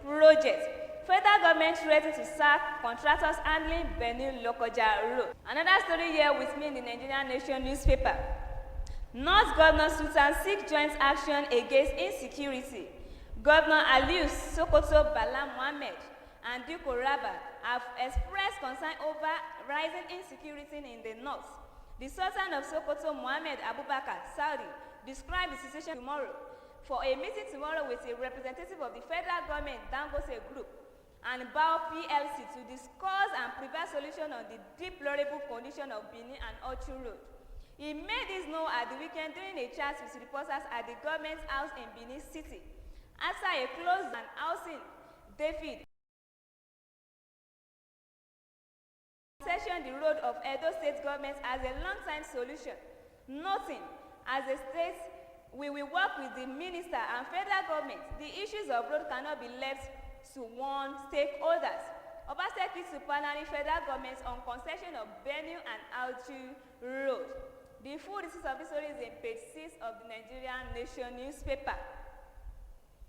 project. Federal government threatened to sack contractors handling Benin-Lokoja road. Another story here with me in the Nigerian Nation newspaper. North Governor Sultan seek joint action against insecurity. Governor Aliyu Sokoto Bala Mohammed and Diko Raba have expressed concern over rising insecurity in the north. The Sultan of Sokoto, Mohammed Abubakar Saudi, described the situation tomorrow for a meeting tomorrow with a representative of the federal government, Dangote Group, and BAO PLC to discuss and prevent solution on the deplorable condition of Benin and Ochu Road. He made this known at the weekend during a chat with reporters at the government house in Benin City, after a closed and housing David concession the road of Edo State government as a long-time solution, noting as a state we will work with the minister and federal government. The issues of road cannot be left to one stakeholders. Obaseki speaks to partnering federal governments on concession of Benue and Auchi Road. The full details of this story is in page 6 of the Nigerian Nation newspaper.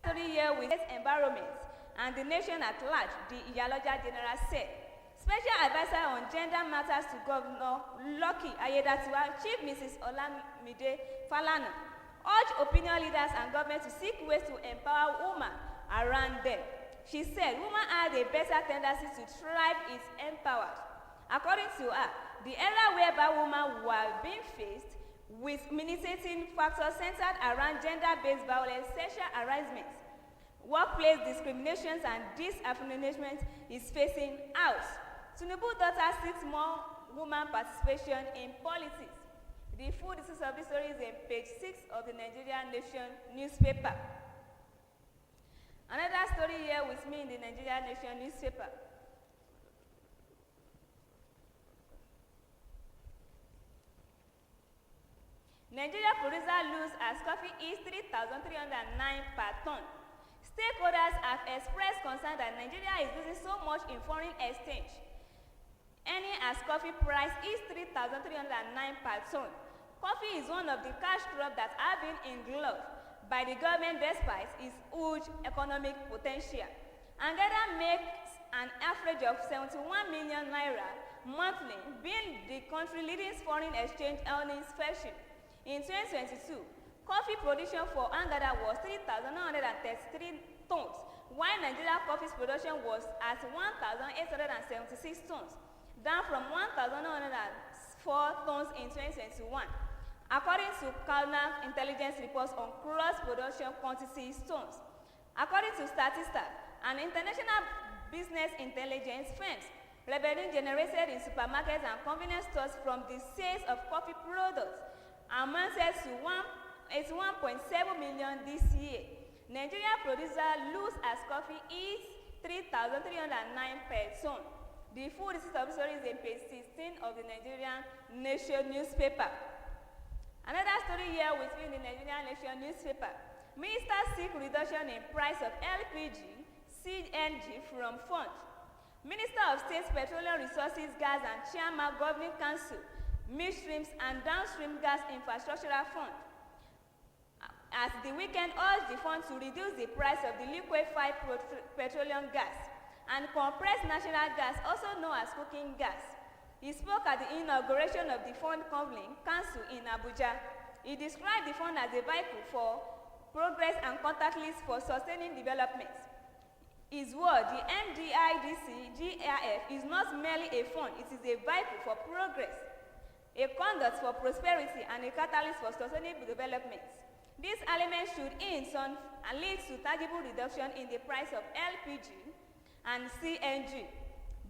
Story here with environment and the nation at large, the Iyaloja General said. Special advisor on gender matters to Governor Lucky Ayedatiwa, Chief Mrs. Olamide Falana, urged opinion leaders and government to seek ways to empower women around them. She said women have a better tendency to thrive if empowered. According to her, the era whereby women were being faced with militating factors centered around gender-based violence, sexual harassment, workplace discriminations, and disaffiliation is phasing out. Tinubu daughter seeks more women participation in politics. The full details of this story is in page 6 of the Nigerian Nation newspaper. Another story here with me in the Nigerian Nation newspaper. Nigeria producer lose as coffee is 3,309 per ton. Stakeholders have expressed concern that Nigeria is losing so much in foreign exchange. Earning as coffee price is 3,309 per ton. Coffee is one of the cash crops that have been engulfed by the government despite its huge economic potential. Angada makes an average of 71 million naira monthly, being the country's leading foreign exchange earnings fraction. In 2022, coffee production for Angada was 3,933 tons, while Nigeria coffee production was at 1,876 tons, down from 1,904 tons in 2021. According to Kalna intelligence reports on cross-production quantity tons. According to Statista and international business intelligence firms, revenue generated in supermarkets and convenience stores from the sales of coffee products amounted to 81.7 million this year. Nigeria producer lose as coffee is 3,309 per ton. The full list of stories is in page 16 of the Nigerian Nation newspaper. Another story here with me in the Nigerian Nation newspaper. Minister seek reduction in price of LPG, CNG from fund. Minister of State Petroleum Resources, Gas and Chairman Governing Council, Midstreams and Downstream Gas Infrastructural Fund, at the weekend urged the fund to reduce the price of the liquefied petroleum gas and compressed natural gas, also known as cooking gas. He spoke at the inauguration of the Fund Governing Council in Abuja. He described the fund as a vehicle for progress and contact list for sustaining development. His word, the MDIDC GRF is not merely a fund, it is a vehicle for progress, a conduct for prosperity, and a catalyst for sustainable development. These elements should in turn lead to tangible reduction in the price of LPG and CNG,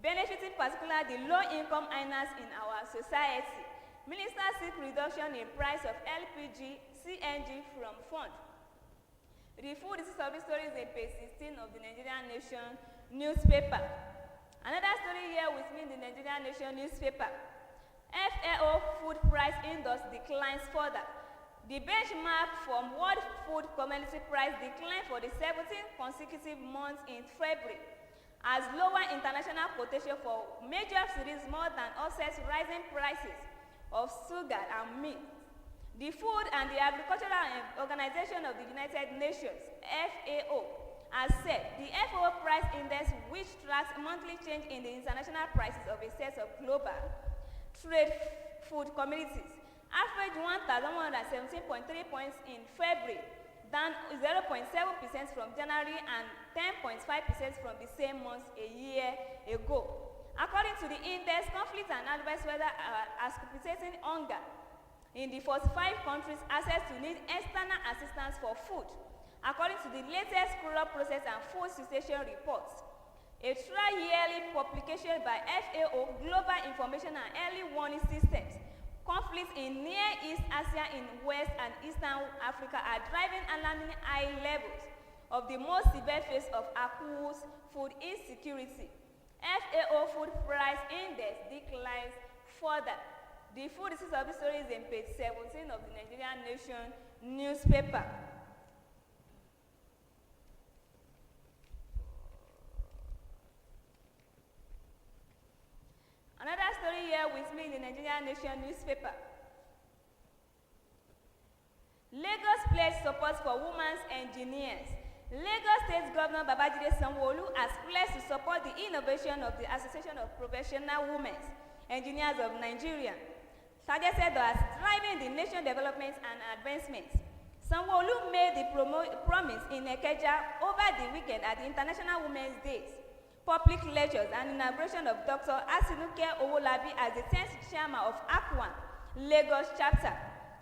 benefiting particularly the low-income earners in our society. Minister seek reduction in price of LPG, CNG from fund. The full details of this story is in page 16 of the Nigerian Nation newspaper. Another story here with me in the Nigerian Nation newspaper. FAO food price index declines further. The benchmark from World Food Commodity Price declined for the 17th consecutive month in February, as lower international quotation for major cereals more than offsets rising prices of sugar and meat. The Food and the Agricultural Organization of the United Nations, FAO, has said the FAO Price Index, which tracks monthly change in the international prices of a set of global trade food commodities, averaged 1,117.3 points in February, down 0.7% from January and 10.5% from the same month a year ago. According to the index, conflict and adverse weather are precipitating hunger in the 45 countries access to need external assistance for food. According to the latest crop process and food situation reports, a tri-yearly publication by FAO Global Information and Early Warning Systems, conflicts in Near East Asia, in West and Eastern Africa are driving alarming high levels of the most severe phase of acute food insecurity. FAO Food Price Index declines further. The food disease of the story is in page 17 of the Nigerian Nation newspaper. Another story here with me in the Nigerian Nation newspaper. Lagos pledged support for women's engineers. Lagos State Governor Babajide Sanwo-Olu has pledged to support the innovation of the Association of Professional Women Engineers of Nigeria, targeted as driving the nation's development and advancement. Sanwo-Olu made the promise in Ikeja over the weekend at the International Women's Days, public lectures and inauguration of Dr. Asinuke Owolabi as the 10th chairman of ACWAN Lagos chapter.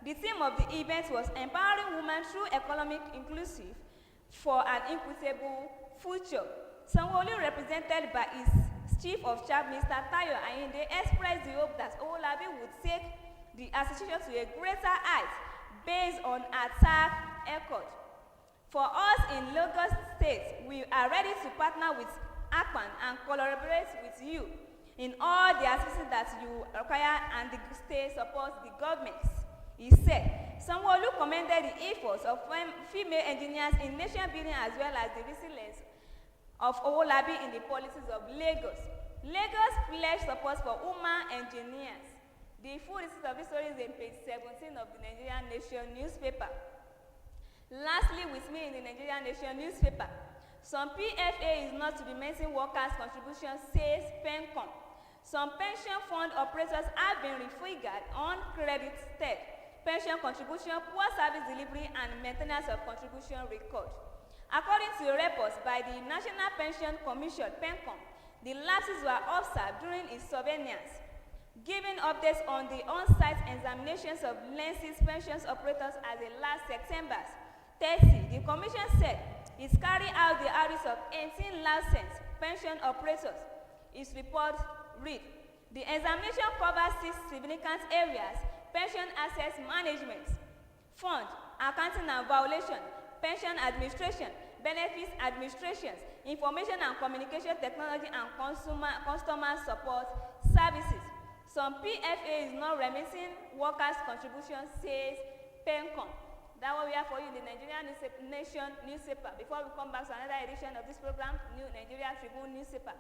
The theme of the event was empowering women through economic inclusive for an equitable future. Sanwo-Olu, represented by his chief of staff, Mr. Tayo Ayinde, expressed the hope that Owolabi would take the association to a greater height based on her track record. For us in Lagos State, we are ready to partner with ACWAN and collaborate with you in all the activities that you require, and the state supports the government, he said. Sanwo-Olu commended the efforts of female engineers in nation building as well as the resilience of Owolabi in the policies of Lagos. Lagos pledged support for women engineers. The full list of the story is in page 17 of the Nigerian Nation newspaper. Lastly, with me in the Nigerian Nation newspaper, some PFA is not to be mentioned workers' contribution, says PENCOM. Some pension fund operators have been refigured on credit state, pension contribution, poor service delivery, and maintenance of contribution record. According to reports by the National Pension Commission, PENCOM, the lapses were observed during its surveillance, giving updates on the on-site examinations of licensed pension operators as of last September 30. The Commission said it carried out the audit of 18 licensed pension operators. Its report read, the examination covers 6 significant areas: pension assets management, fund, accounting and valuation, pension administration, benefits administration, information and communication technology, and customer support services. Some PFA is not remitting workers' contributions, says PENCOM. That's what we have for you in the Nigerian Nation newspaper. Before we come back to another edition of this program, New Nigeria Tribune newspaper,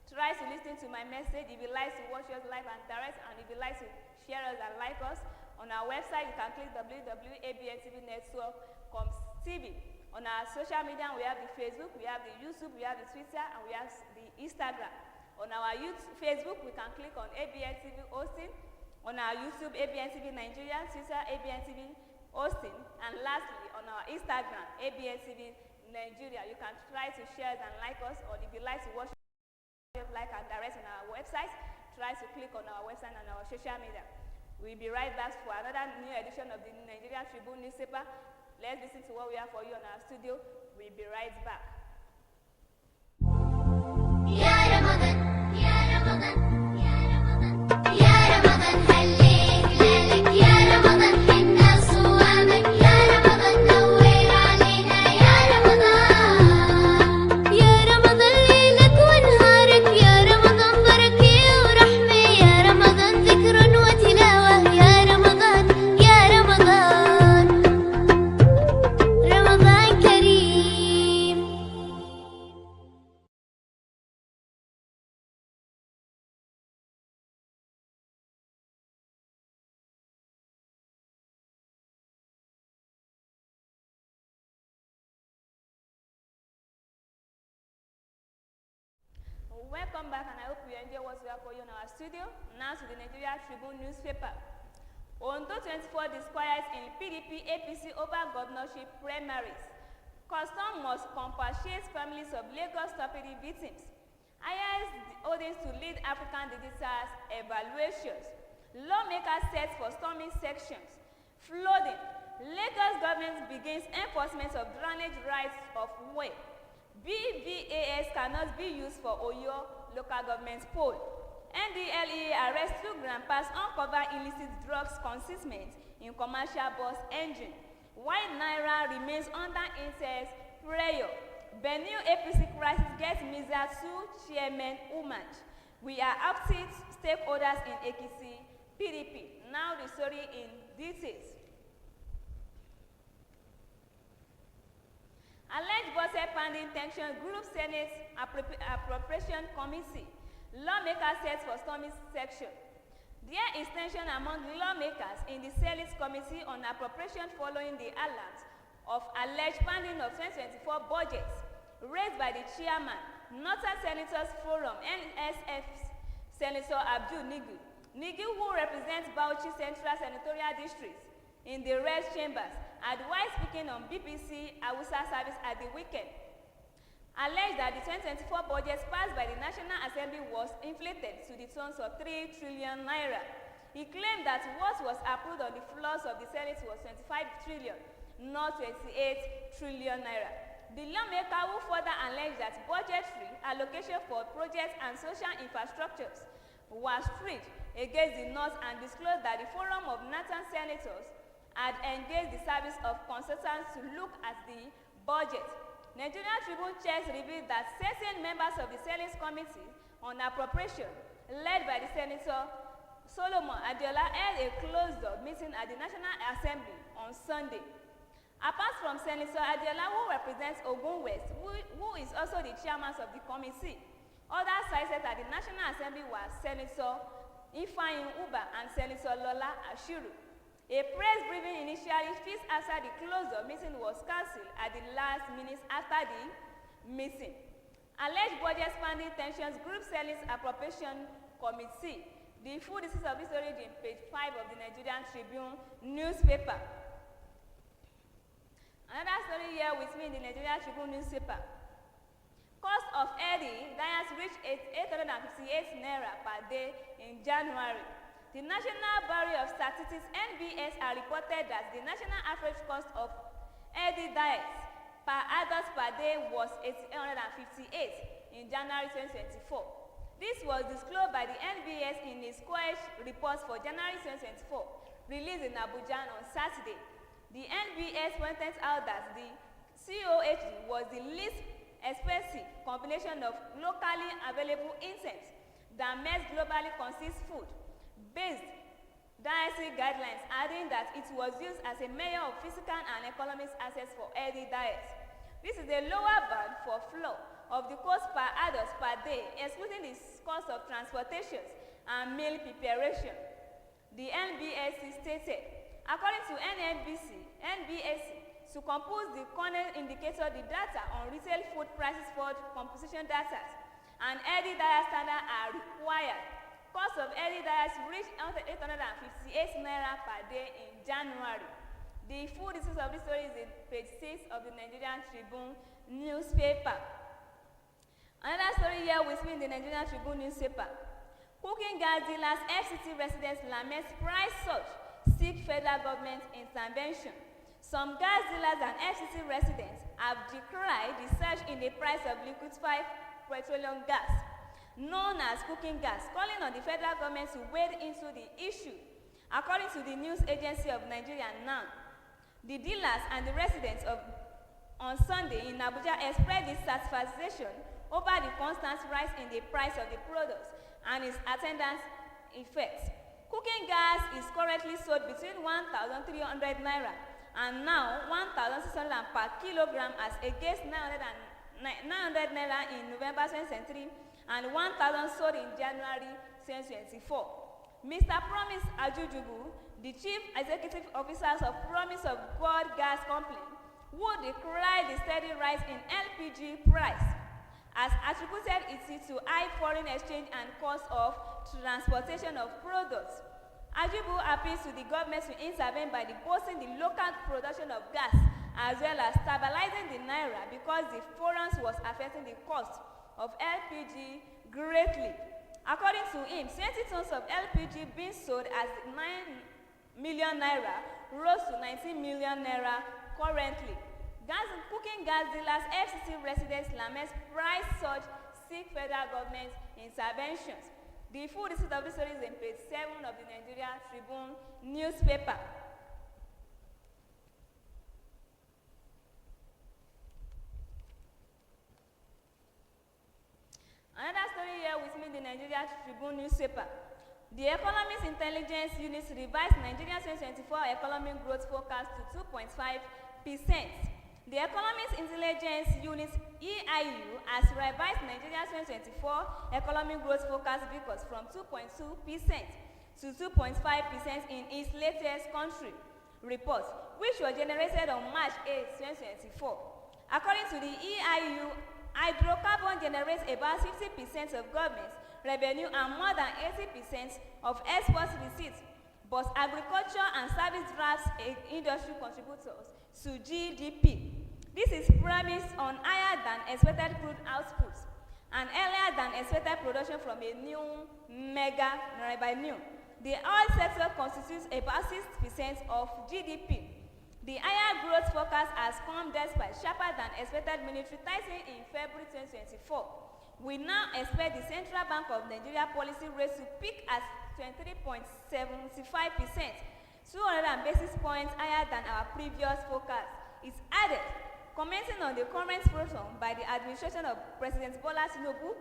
try to listen to my message. If you like to watch us live and direct, and if you like to share us and like us, on our website you can click www.abntvnetwork.com/TV. On our social media, we have the Facebook, we have the YouTube, we have the Twitter, and we have the Instagram. On our Facebook, we can click on ABNTV OSUN. On our YouTube, ABNTV Nigeria, Twitter, ABNTV OSUN, and lastly, on our Instagram, ABNTV Nigeria. You can try to share and like us, or if you like to watch like and direct on our website, try to click on our website and our social media. We'll be right back for another new edition of the Nigerian Tribune newspaper. Let's listen to what we have for you on our studio. We'll be right back. Welcome back, and I hope you enjoy what we have for you in our studio. Now to the Nigeria Tribune newspaper. Ondo 24 disquiet in PDP APC over governorship primaries. Custom must compensate families of Lagos property victims. Highest audience to lead African digital evaluations. Lawmakers set for storming sections. Flooding. Lagos government begins enforcement of drainage rights of way. BVAS cannot be used for Oyo local government poll. NDLEA arrests 2 grandpas uncover illicit drugs consignment in commercial bus engine. While Naira remains under intense prayer. Benue APC crisis gets Miza 2 chairman Umaj. We are active stakeholders in Ekiti PDP. Now the story in details. Alleged budget pending tension group Senate Appropriation Committee. Lawmakers set for storming section. There is tension among lawmakers in the Senate Committee on Appropriation following the alert of alleged pending of 2024 budgets raised by the chairman, Northern Senators Forum, NSF Senator Abdul Nigu. Nigu, who represents Bauchi Central Senatorial District in the red chambers, advised speaking on BBC Hausa service at the weekend, alleged that the 2024 budget passed by the National Assembly was inflated to the tune of 3 trillion naira. He claimed that what was approved on the floors of the Senate was 25 trillion, not 28 trillion naira. The lawmaker who further alleged that budgetary allocation for projects and social infrastructures was strict against the North and disclosed that the Forum of Northern Senators had engaged the service of consultants to look at the budget. Nigerian Tribune checks revealed that certain members of the Senate Committee on Appropriation, led by the Senator Solomon Adiola, held a closed-door meeting at the National Assembly on Sunday. Apart from Senator Adiola, who represents Ogun West, who is also the chairman of the committee, others cited at the National Assembly were Senator Ifeanyi Uba and Senator Lola Ashiru. A press briefing initially fixed after the closed-door meeting was cancelled at the last minute after the meeting. Alleged budget spending tensions group Senate Appropriation Committee. The full details of this story in page 5 of the Nigerian Tribune newspaper. Another story here with me in the Nigerian Tribune newspaper. Cost of air diets reached 858 naira per day in January. The National Bureau of Statistics (NBS) has reported that the national average cost of healthy diets per adult per day was 858 in January 2024. This was disclosed by the NBS in its squash report for January 2024, released in Abuja on Saturday. The NBS pointed out that the COHD was the least expensive combination of locally available inputs that met globally consist food-based dietary guidelines, adding that it was used as a measure of physical and economic access for healthy diets. This is a lower bound for flow of the cost per adult per day, excluding the cost of transportation and meal preparation. The NBSC stated, according to NBSC, to compose the corner indicator, the data on retail food prices for composition data and healthy diet standard are required. Cost of healthy diets reached 858 naira per day in January. The full details of this story is in page 6 of the Nigerian Tribune newspaper. Another story here with me in the Nigerian Tribune newspaper. Cooking gas dealers, FCT residents lament price surge, seek federal government intervention. Some gas dealers and FCT residents have decried the surge in the price of liquefied petroleum gas, known as cooking gas, calling on the federal government to wade into the issue. According to the news agency of Nigeria Now, the dealers and the residents on Sunday in Abuja expressed dissatisfaction over the constant rise in the price of the products and its attendant effects. Cooking gas is currently sold between 1,300 naira and now 1,600 per kilogram as against 900 naira in November 2023 and 1,000 sold in January 2024. Mr. Promise Ajujubu, the Chief Executive Officer of Promise of God Gas Company, who decried the steady rise in LPG price, has attributed it to high foreign exchange and cost of transportation of products. Ajibu appeals to the government to intervene by boosting the local production of gas as well as stabilizing the naira because the foreign was affecting the cost of LPG greatly. According to him, 20 tons of LPG being sold as 9 million naira rose to 19 million naira currently. Cooking gas dealers, FCC residents laments price surge, seek federal government interventions. The full receipt of this story is in page 7 of the Nigeria Tribune newspaper. Another story here with me in the Nigeria Tribune newspaper. The Economist Intelligence Unit revised Nigeria 2024 economic growth forecast to 2.5%. The Economist Intelligence Unit EIU has revised Nigeria 2024 economic growth forecast because from 2.2% to 2.5% in its latest country report, which was generated on March 8, 2024. According to the EIU, hydrocarbon generates about 50% of government's revenue and more than 80% of export receipts, but agriculture and service drives industry contributors to GDP. This is premised on higher than expected crude output and earlier than expected production from a new mega revenue. The oil sector constitutes about 6% of GDP. The higher growth forecast has come despite sharper than expected military tightening in February 2024. We now expect the Central Bank of Nigeria policy rate to peak at 23.75%, 200 basis points higher than our previous forecast. It's added, commenting on the current program by the administration of President Bola Tinubu,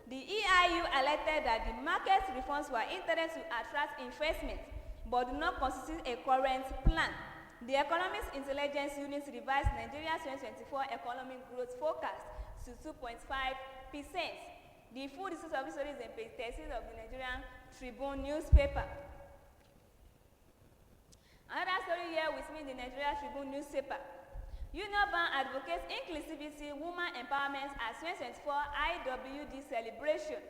the EIU alerted that the market reforms were intended to attract investment, but do not constitute a current plan. The Economist Intelligence Unit revised Nigeria's 2024 economic growth forecast to 2.5%. The full details of this story is in page 13 of the Nigerian Tribune newspaper. Another story here with me in the Nigeria Tribune newspaper. Union Bank advocates inclusivity, women empowerment as 2024 IWD celebration.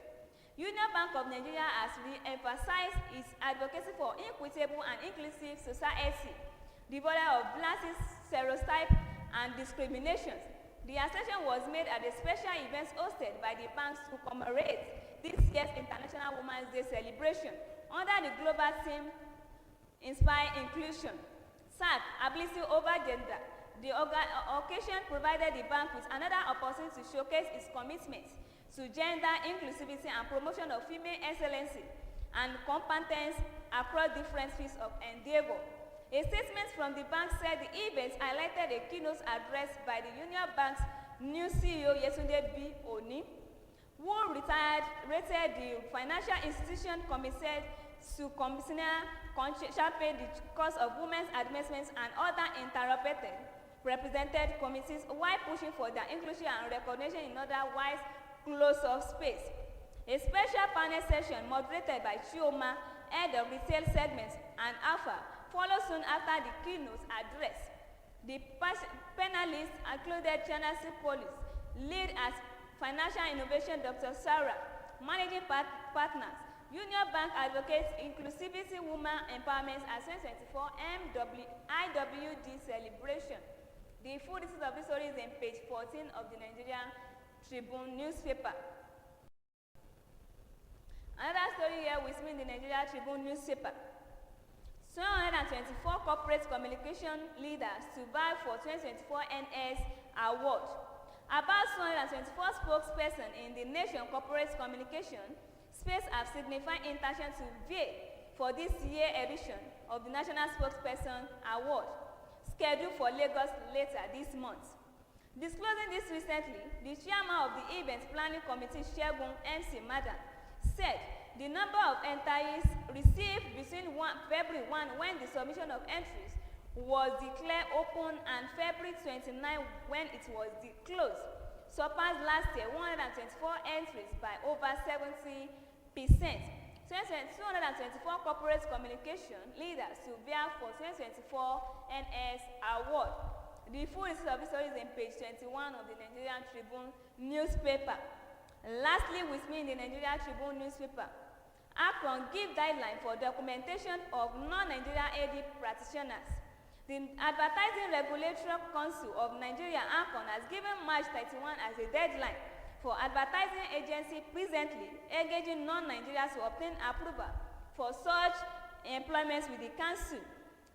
Union Bank of Nigeria has re-emphasized its advocacy for equitable and inclusive society, devoid of biases, stereotypes, and discriminations. The assertion was made at a special event hosted by the banks to commemorate this year's International Women's Day celebration under the global theme Inspire Inclusion, SAC, Ability over Gender. The occasion provided the bank with another opportunity to showcase its commitment to gender inclusivity and promotion of female excellency and competence across different fields of endeavor. A statement from the bank said the event highlighted a keynote address by the Union Bank's new CEO, Yetunde B. Oni, who rated the financial institution committed to champion the cause of women's advancements and other interrelated represented committees while pushing for their inclusion and recognition in otherwise closed-off space. A special panel session moderated by Chioma, head of retail segments, and Alpha followed soon after the keynote address. The panelists included Chanasi Police, lead as Financial Innovation Dr. Sarah, managing partners, Union Bank advocates inclusivity, women empowerment as 2024 IWD celebration. The full details of this story is in page 14 of the Nigerian Tribune newspaper. Another story here with me in the Nigerian Tribune newspaper. 224 corporate communication leaders to vie for 2024 NS Award. About 224 spokespersons in the nation corporate communication space have signified intention to vie for this year's edition of the National Spokesperson Award, scheduled for Lagos later this month. Disclosing this recently, the chairman of the event planning committee, Shegun MC Madan, said the number of entries received between February 1, when the submission of entries was declared open, and February 29, when it was closed, surpassed last year 124 entries by over 70%. 224 corporate communication leaders to vie for 2024 NS Award. The full list of this story is in page 21 of the Nigerian Tribune newspaper. Lastly, with me in the Nigeria Tribune newspaper, ACON give guideline for documentation of non-Nigeria AD practitioners. The Advertising Regulatory Council of Nigeria, ACON, has given March 31 as a deadline for advertising agency presently engaging non-Nigerians to obtain approval for such employments with the council.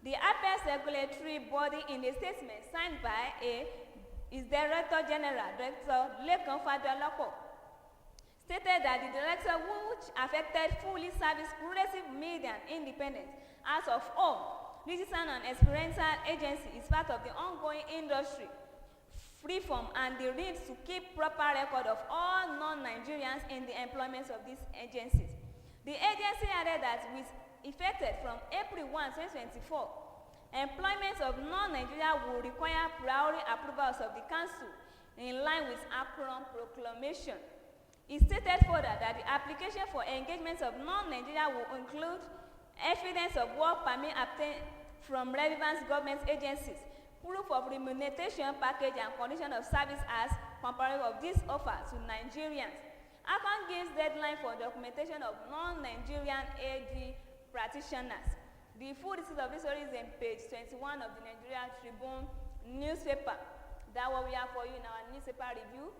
The Apex regulatory body, in a statement signed by its Director General, Dr. Lekan Fadolako, stated that the director, which affected fully service progressive media and independent as of all digital and experiential agency, is part of the ongoing industry reform and the need to keep proper record of all non-Nigerians in the employment of these agencies. The agency added that with effected from April 1, 2024, employment of non-Nigeria will require priority approvals of the council in line with ACON proclamation. It stated further that the application for engagement of non-Nigeria will include evidence of work permit obtained from relevant government agencies, proof of remuneration package and condition of service as comparative of this offer to Nigerians. ACON gives deadline for documentation of non-Nigerian AD practitioners. The full details of this story is in page 21 of the Nigeria Tribune newspaper. That's what we have for you in our newspaper review.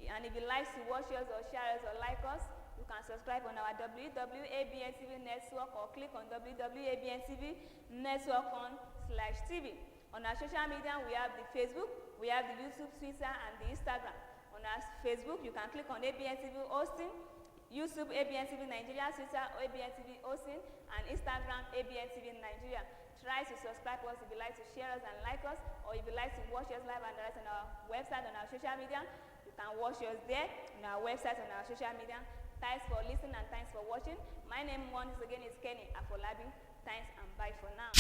And if you like to watch us or share us or like us, you can subscribe on our www.abntv network or click on www.abntv network.com/tv. On our social media, we have the Facebook, we have the YouTube, Twitter, and the Instagram. On our Facebook, you can click on Abntv OSUN, YouTube Abntv Nigeria, Twitter Abntv OSUN, and Instagram Abntv Nigeria. Try to subscribe us if you like to share us and like us, or if you like to watch us live and direct on our website, on our social media. You can watch us there on our website, on our social media. Thanks for listening and thanks for watching. My name once again is Kenny Afolabi. Thanks and bye for now.